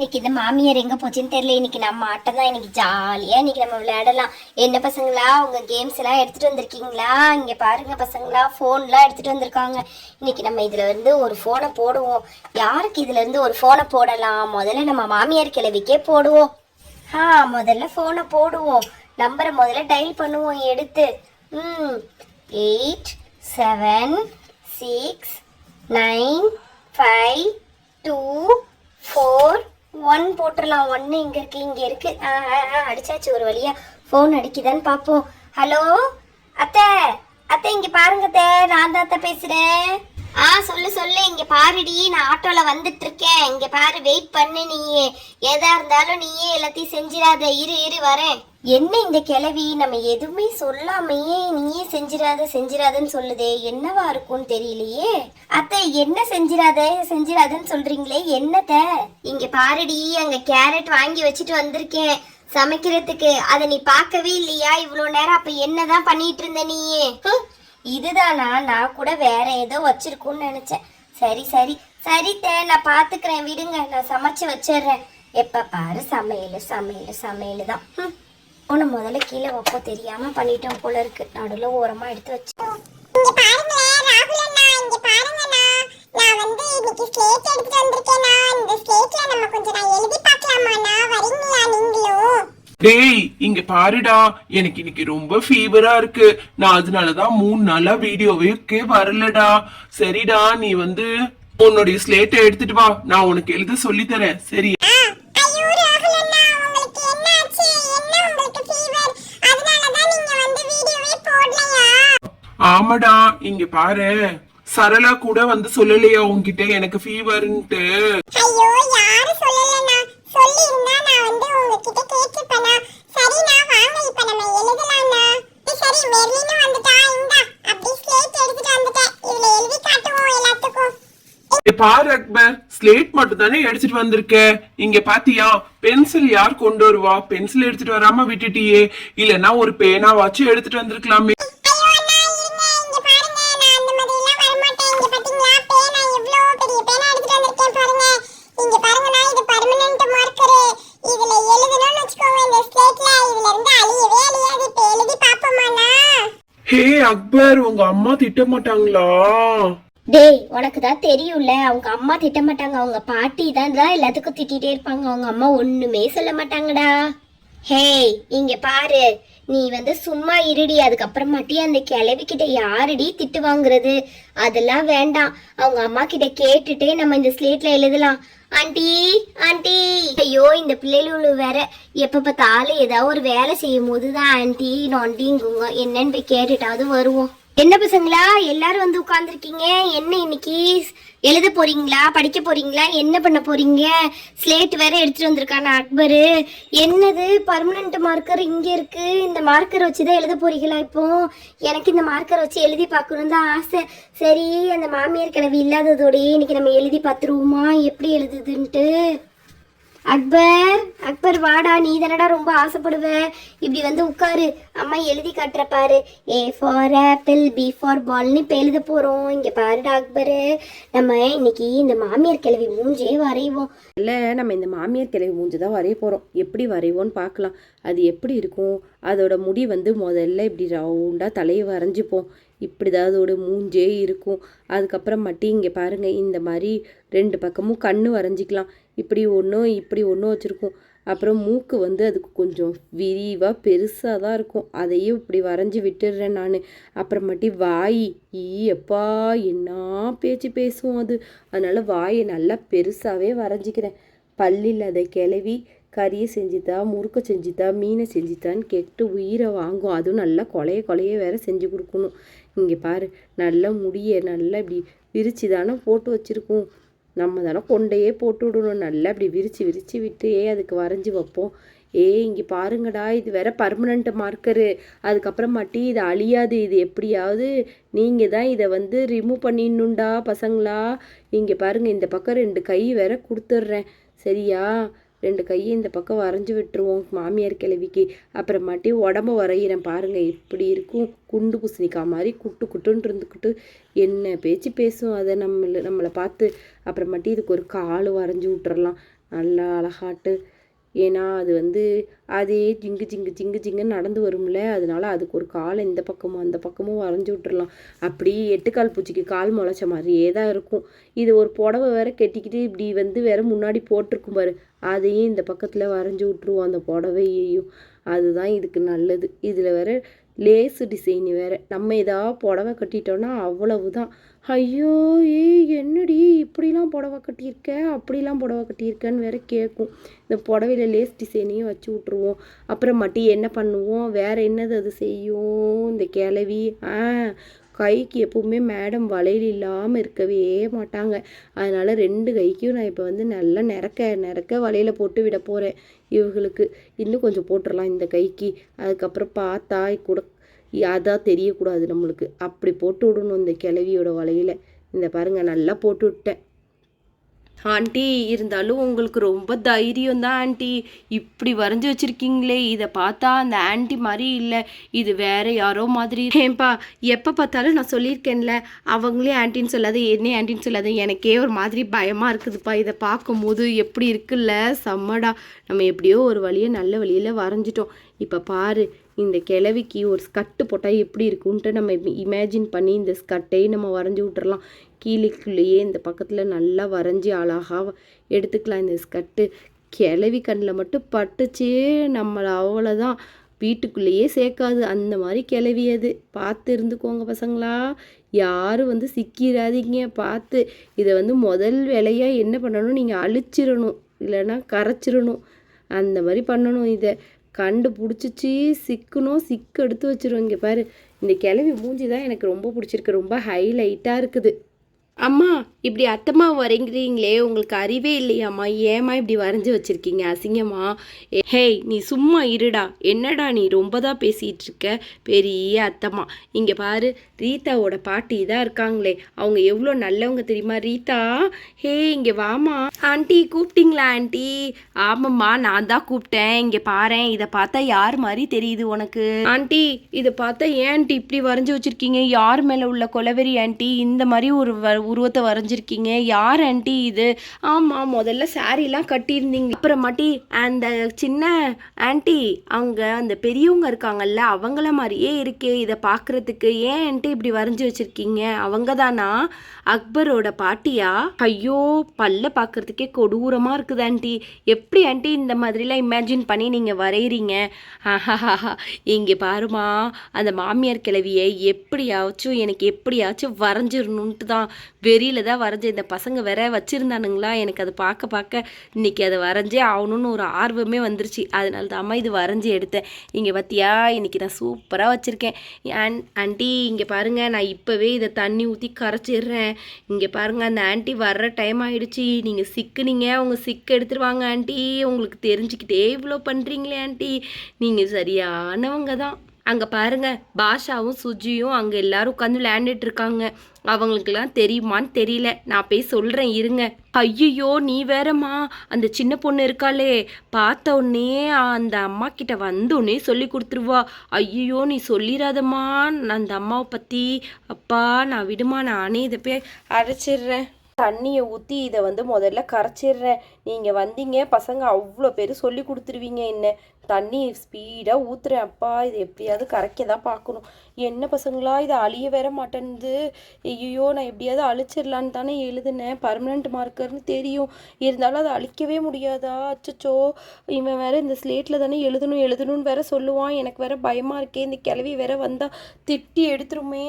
இன்னைக்கு இந்த மாமியார் எங்க போச்சுன்னு தெரியல. இன்னைக்கு நம்ம ஆட்டம் தான். இன்னைக்கு ஜாலியா இன்னைக்கு நம்ம விளையாடலாம். என்ன பசங்களா, உங்க கேம்ஸ் எல்லாம் எடுத்துட்டு வந்திருக்கீங்களா? இங்க பாருங்க பசங்களா, போன்லாம் எடுத்துட்டு வந்திருக்காங்க. இன்னைக்கு நம்ம இதுல இருந்து ஒரு போனை போடுவோம். யாருக்கு இதுல இருந்து ஒரு போனை போடலாம்? முதல்ல நம்ம மாமியார் கிழவிக்கே போடுவோம். முதல்ல போனை போடுவோம். நம்பரை முதல்ல டயல் பண்ணுவோம் எடுத்து. 8 7 6 9 5 2 4 1 போட்டுடலாம். 1 இங்க இருக்கு, இங்க இருக்கு. அடிச்சாச்சு. ஒரு வழியா ஃபோன் அடிக்குதான்னு பார்ப்போம். ஹலோ அத்தை, அத்தை இங்க பாருங்க அத்தை, நான் தான் அத்தை பேசுறேன். சொல்லு சொல்லு. இங்க பாருடி, நான் ஆட்டோல வந்துட்டு இருக்கேன். இங்க பாரு, வெயிட் பண்ணு. நீயே எதா இருந்தாலும் நீயே எல்லாத்தையும் செஞ்சிடாத. இரு வரேன். என்ன இந்த கிழவி நம்ம எதுவுமே சொல்லாமையே நீயே செஞ்சிடாதுன்னு சொல்லுதே, என்னவா இருக்கும்னு தெரியலையே. அத்தை என்ன செஞ்சிடாதுன்னு சொல்றீங்களே, என்னத்த? இங்க பாருடி, அங்க கேரட் வாங்கி வச்சுட்டு வந்திருக்கேன் சமைக்கிறதுக்கு. அதை நீ பார்க்கவே இல்லையா இவ்வளோ நேரம்? அப்ப என்னதான் பண்ணிட்டு இருந்த நீயே? இதுதானா? நான் கூட வேற ஏதோ வச்சிருக்கும்னு நினைச்சேன். சரி நான் பாத்துக்கிறேன், விடுங்க. நான் சமைச்சு வச்சிடுறேன். எப்ப பாரு சமையல் தான். உன முதல்ல கீழே வைப்போ, தெரியாம பண்ணிட்டோம் போல இருக்கு. நடுவில் ஓரமா எடுத்து வச்சு. டேய் இங்க பாருடா, எனக்கு இன்னைக்கு ரொம்ப ஃபீவரா இருக்கு. நான் அதனாலதான் 3 நாளா வீடியோவே வரலடா. சரிடா, நீ உன்னுடைய ஸ்லேட்டை எடுத்துட்டு வா, நான் உனக்கு எழுத சொல்லி தரேன். சரி? ஆமாடா, இங்க பாரு, சரளா கூட சொல்லலையா உன்கிட்ட எனக்கு ஃபீவர்ன்ட்டு? பாரு அக்பர், ஸ்லேட் மட்டும் தானே எடுத்துட்டு வந்திருக்க. இங்க பாத்தியா, பென்சில் யார் கொண்டு வருவா? பென்சில் எடுத்துட்டு வராம விட்டுட்டியே. இல்லன்னா ஒரு பேனாவாச்சும் எடுத்துட்டு வந்திருக்கலாமே. ஹே அக்பர், உங்க அம்மா திட்ட மாட்டாங்களா? டேய், உனக்கு தான் தெரியும்ல, அவங்க அம்மா திட்ட மாட்டாங்க. அவங்க பாட்டி தான் எல்லாத்துக்கும் திட்டிகிட்டே இருப்பாங்க. அவங்க அம்மா ஒண்ணுமே சொல்ல மாட்டாங்கடா. ஹே இங்க பாரு, நீ சும்மா இருடி. அதுக்கப்புறமாட்டி அந்த கிழவி கிட்ட யாரடி திட்டு வாங்குறது? அதெல்லாம் வேண்டாம். அவங்க அம்மா கிட்ட கேட்டுட்டே நம்ம இந்த ஸ்லேட்ல எழுதலாம். ஆண்டி ஆண்டி, ஐயோ இந்த பிள்ளைகளும் வேற எப்ப பார்த்தாலும் ஏதாவது ஒரு வேலை செய்யும் போதுதான் ஆண்டி நொண்டிங்குங்க. என்னன்னு போய் கேட்டுட்டாவது வருவோம். என்ன பசங்களா, எல்லாரும் உட்கார்ந்துருக்கீங்க. என்ன இன்னைக்கு எழுத போறீங்களா, படிக்க போறீங்களா, என்ன பண்ண போறீங்க? ஸ்லேட் வேற எடுத்துட்டு வந்திருக்கான அக்பரு. என்னது பர்மனன்ட் மார்க்கர் இங்க இருக்கு. இந்த மார்க்கர் வச்சுதான் எழுத போறீங்களா? இப்போ எனக்கு இந்த மார்க்கர் வச்சு எழுதி பார்க்கணும் தான் ஆசை. சரி, அந்த மாமியார் கிழவி இல்லாததோடய இன்னைக்கு நம்ம எழுதி பார்த்துருவோமா எப்படி எழுதுதுன்ட்டு. அக்பர் வாடா, நீ தானடா ரொம்ப ஆசைப்படுவ. இப்படி உட்காரு, அம்மா எழுதி காட்டுற பாரு. A for apple, B for ballன்னு இப்போ எழுத போறோம். இங்க பாருடா அக்பரு, நம்ம இன்னைக்கு இந்த மாமியார் கிழவி மூஞ்சே வரைவோம். இல்லை, நம்ம இந்த மாமியார் கிழவி மூஞ்சி தான் வரைய போகிறோம். எப்படி வரைவோன்னு பார்க்கலாம். அது எப்படி இருக்கும்? அதோட முடி முதல்ல இப்படி ரவுண்டாக தலையை வரைஞ்சிப்போம். இப்படி தான் அதோட மூஞ்சே இருக்கும். அதுக்கப்புறம் இங்கே பாருங்கள், இந்த மாதிரி 2 பக்கமும் கண் வரைஞ்சிக்கலாம். இப்படி ஒன்று வச்சுருக்கோம். அப்புறம் மூக்கு அதுக்கு கொஞ்சம் விரிவாக பெருசாக தான் இருக்கும். அதையும் இப்படி வரைஞ்சி விட்டுடுறேன் நான். அப்புறமாட்டி வாய், எப்பா என்ன பேச்சு பேசுவோம் அது. அதனால் வாயை நல்லா பெருசாகவே வரைஞ்சிக்கிறேன். பல்லில் அதை கிளவி கறியை செஞ்சுதா, முறுக்க செஞ்சுதா, மீனை செஞ்சுதான்னு கேட்டு உயிரை வாங்கும். அதுவும் நல்லா கொலைய வேற செஞ்சு கொடுக்கணும். இங்கே பாரு, நல்லா முடியை நல்லா இப்படி விரிச்சு தானே போட்டு வச்சுருக்கோம். நம்ம தானே கொண்டையே போட்டு விடணும். நல்லா இப்படி விரிச்சு விட்டு அதுக்கு வரைஞ்சி வைப்போம். இங்கே பாருங்கடா, இது வேற பர்மனண்ட் மார்க்கரு. அதுக்கப்புறமாட்டி இது அழியாது. இது எப்படியாவது நீங்கள் தான் இதை ரிமூவ் பண்ணிடணுண்டா பசங்களா. இங்கே பாருங்கள், இந்த பக்கம் 2 கை வேற கொடுத்துட்றேன். சரியா? 2 கையை இந்த பக்கம் வரைஞ்சி விட்டுருவோம் மாமியார் கிழவிக்கு. அப்புறமாட்டி உடம்பு வரைகிறேன் பாருங்கள், இப்படி இருக்கும். குண்டு பூசணிக்காய் மாதிரி குட்டுன்னு இருந்துக்கிட்டு என்ன பேச்சு பேசும் அதை நம்மளை பார்த்து. அப்புறமாட்டி இதுக்கு ஒரு கால் வரைஞ்சி விட்டுறலாம். நல்லா அழகாட்டு. ஏன்னா அது வந்து அதே ஜிங்கு ஜிங்கு ஜிங்கு ஜிங்குன்னு நடந்து வரும்ல, அதனால அதுக்கு ஒரு காலை இந்த பக்கமும் அந்த பக்கமும் வரைஞ்சி விட்டுறலாம். அப்படி எட்டுக்கால் பூச்சிக்கு கால் முளைச்ச மாதிரியே தான் இருக்கும். இது ஒரு புடவை வேற கட்டிக்கிட்டு இப்படி வந்து வேற முன்னாடி போட்டிருக்கும் பாரு, அதையும் இந்த பக்கத்தில் வரைஞ்சி விட்ருவோம் அந்த புடவையையும். அதுதான் இதுக்கு நல்லது. இதில் வேற லேஸு டிசைன் வேற. நம்ம ஏதாவது புடவை கட்டிட்டோன்னா அவ்வளவுதான். ஐயோ என்னடி இப்படிலாம் புடவை கட்டியிருக்க, அப்படிலாம் புடவை கட்டியிருக்கன்னு வேற கேட்கும். இந்த புடவையில லேஸ் டிசைனையும் வச்சு விட்ருவோம். அப்புறமாட்டி என்ன பண்ணுவோம், வேற என்னது அது செய்யும் இந்த கிளவி, கைக்கு எப்பவுமே மேடம் வளையல் இல்லாமல் இருக்கவே மாட்டாங்க. அதனால் 2 கைக்கும் நான் இப்போ வந்து நல்லா நிறக்க வளையல போட்டு விட போகிறேன். இவங்களுக்கு இன்னும் கொஞ்சம் போட்டுடலாம் இந்த கைக்கு. அதுக்கப்புறம் பார்த்தா கூட அதான் தெரியக்கூடாது நம்மளுக்கு. அப்படி போட்டு விடணும் இந்த கிளவியோட வளையல. இந்த பாருங்கள் நல்லா போட்டு விட்டேன். ஆண்டி இருந்தாலும் உங்களுக்கு ரொம்ப தைரியம் தான் ஆண்டி, இப்படி வரைஞ்சி வச்சுருக்கீங்களே. இதை பார்த்தா அந்த ஆண்டி மாதிரி இல்லை, இது வேற யாரோ மாதிரி. ஏன்பா எப்போ பார்த்தாலும் நான் சொல்லியிருக்கேன்ல, அவங்களே ஆண்டின்னு சொல்லாத என்னே ஆண்டின்னு சொல்லாத, எனக்கே ஒரு மாதிரி பயமாக இருக்குதுப்பா. இதை பார்க்கும்போது எப்படி இருக்குல்ல, செம்மடா. நம்ம எப்படியோ ஒரு வழியை நல்ல வழியில் வரைஞ்சிட்டோம். இப்போ பாரு, இந்த கிழவிக்கு ஒரு ஸ்கர்ட்டு போட்டால் எப்படி இருக்குன்ட்டு நம்ம இமேஜின் பண்ணி இந்த ஸ்கர்ட்டையும் நம்ம வரைஞ்சி விட்டுறலாம். கீழேக்குள்ளேயே இந்த பக்கத்தில் நல்லா வரைஞ்சி அழகாக எடுத்துக்கலாம் இந்த ஸ்கர்ட்டு. கிளவி கண்ணில் மட்டும் பட்டுச்சே நம்மளை அவ்வளோதான், வீட்டுக்குள்ளேயே சேர்க்காது. அந்த மாதிரி கிளவி அது. பார்த்து இருந்துக்கோங்க பசங்களா, யாரும் வந்து சிக்கிறாதீங்க பார்த்து. இதை வந்து முதல் வேலையாக என்ன பண்ணணும், நீங்கள் அழிச்சிடணும், இல்லைன்னா கரைச்சிடணும். அந்த மாதிரி பண்ணணும். இதை கண்டுபிடிச்சிச்சு சிக்கணும், சிக்கு எடுத்து வச்சிரும். இங்கே பாரு, இந்த கிளவி மூஞ்சி தான் எனக்கு ரொம்ப பிடிச்சிருக்கு, ரொம்ப ஹைலைட்டாக இருக்குது. அம்மா இப்படி அத்தம்மா வரைங்கிறீங்களே, உங்களுக்கு அறிவே இல்லையாம்மா, ஏம்மா இப்படி வரைஞ்சி வச்சுருக்கீங்க அசிங்கம்மா. ஹேய் நீ சும்மா இருடா, என்னடா நீ ரொம்ப தான் பேசிகிட்டு இருக்க பெரிய அத்தம்மா. இங்கே பாரு, ரீதாவோட பாட்டி தான் இருக்காங்களே, அவங்க எவ்வளோ நல்லவங்க தெரியுமா ரீதா. ஹே இங்கே வாமா. ஆண்டி கூப்பிட்டீங்களா ஆண்டி? ஆமாம்மா நான் தான் கூப்பிட்டேன். இங்கே பாரேன், இதை பார்த்தா யார் மாதிரி தெரியுது உனக்கு? ஆண்டி இதை பார்த்தா ஏன் ஆண்டி இப்படி வரைஞ்சி வச்சுருக்கீங்க, யார் மேலே உள்ள கொலவெறி ஆண்டி இந்த மாதிரி ஒரு உருவத்தை வரைஞ்சிருக்கீங்க, யார் ஆண்டி இது? ஆமாம் முதல்ல சாரீலாம் கட்டியிருந்தீங்க, அப்புறமாட்டி அந்த சின்ன ஆண்டி அவங்க அந்த பெரியவங்க இருக்காங்கல்ல அவங்கள மாதிரியே இருக்கே இதை பார்க்குறதுக்கு, ஏன் ஆண்டி இப்படி வரைஞ்சி வச்சுருக்கீங்க? அவங்க தானா அக்பரோட பாட்டியா? ஐயோ பல்ல பார்க்குறதுக்கே கொடூரமாக இருக்குது ஆண்டி, எப்படி ஆண்டி இந்த மாதிரிலாம் இமேஜின் பண்ணி நீங்கள் வரைகிறீங்க? இங்கே பாருமா, அந்த மாமியார் கிழவியை எப்படியாச்சும் எனக்கு எப்படியாச்சும் வரைஞ்சிடணுன்ட்டு தான் வெறியில் தான் வரைஞ்சேன். இந்த பசங்க வேற வச்சுருந்தானுங்களா, எனக்கு அதை பார்க்க இன்றைக்கி அதை வரைஞ்சே ஆகணும்னு ஒரு ஆர்வமே வந்துருச்சு. அதனால தான் அம்மா இது வரைஞ்சி எடுத்தேன். இங்கே பார்த்தியா, இன்றைக்கி நான் சூப்பராக வச்சுருக்கேன். ஆண்டி இங்கே பாருங்கள், நான் இப்போவே இதை தண்ணி ஊற்றி கரைச்சிடுறேன். இங்கே பாருங்கள், அந்த ஆண்டி வர்ற டைம் ஆகிடுச்சி, நீங்கள் சிக்குனீங்க, அவங்க சிக்கு எடுத்துருவாங்க ஆண்டி. உங்களுக்கு தெரிஞ்சுக்கிட்டே இவ்வளோ பண்ணுறீங்களே ஆண்டி, நீங்கள் சரியானவங்க தான். அங்கே பாருங்க, பாஷாவும் சுஜியும் அங்கே எல்லாரும் உட்காந்து விளையாண்டுட்டு இருக்காங்க. அவங்களுக்கெல்லாம் தெரியுமான்னு தெரியல, நான் போய் சொல்கிறேன் இருங்க. ஐயோ நீ வேறம்மா, அந்த சின்ன பொண்ணு இருக்காளே, பார்த்த உடனே அந்த அம்மா கிட்ட வந்தோடனே சொல்லி கொடுத்துருவா. ஐயோ நீ சொல்லிடாதம்மா அந்த அம்மாவை பற்றி. அப்பா நான் விடுமா, நானே இதை போய் அரைச்சிடுறேன். தண்ணியை ஊற்றி இதை வந்து முதல்ல கரைச்சிடுறேன். நீங்கள் வந்தீங்க பசங்க அவ்வளோ பேர் சொல்லி கொடுத்துருவீங்க. என்ன தண்ணி ஸ்பீடாக ஊற்றுறேன். அப்பா இது எப்படியாவது கரைக்க தான் பார்க்கணும். என்ன பசங்களா இது அழிய வேற மாட்டேன்து. ஐயோ நான் எப்படியாவது அழிச்சிடலான்னு தானே எழுதுனேன், பர்மனெண்ட் மார்க்கர்னு தெரியும், இருந்தாலும் அதை அழிக்கவே முடியாதா? அச்சச்சோ, இவன் வேற இந்த ஸ்லேட்டில் தானே எழுதணும்னு வேற சொல்லுவான். எனக்கு வேற பயமாக இருக்கே, இந்த கிளவி வேற வந்தால் திட்டி எடுத்துருமே.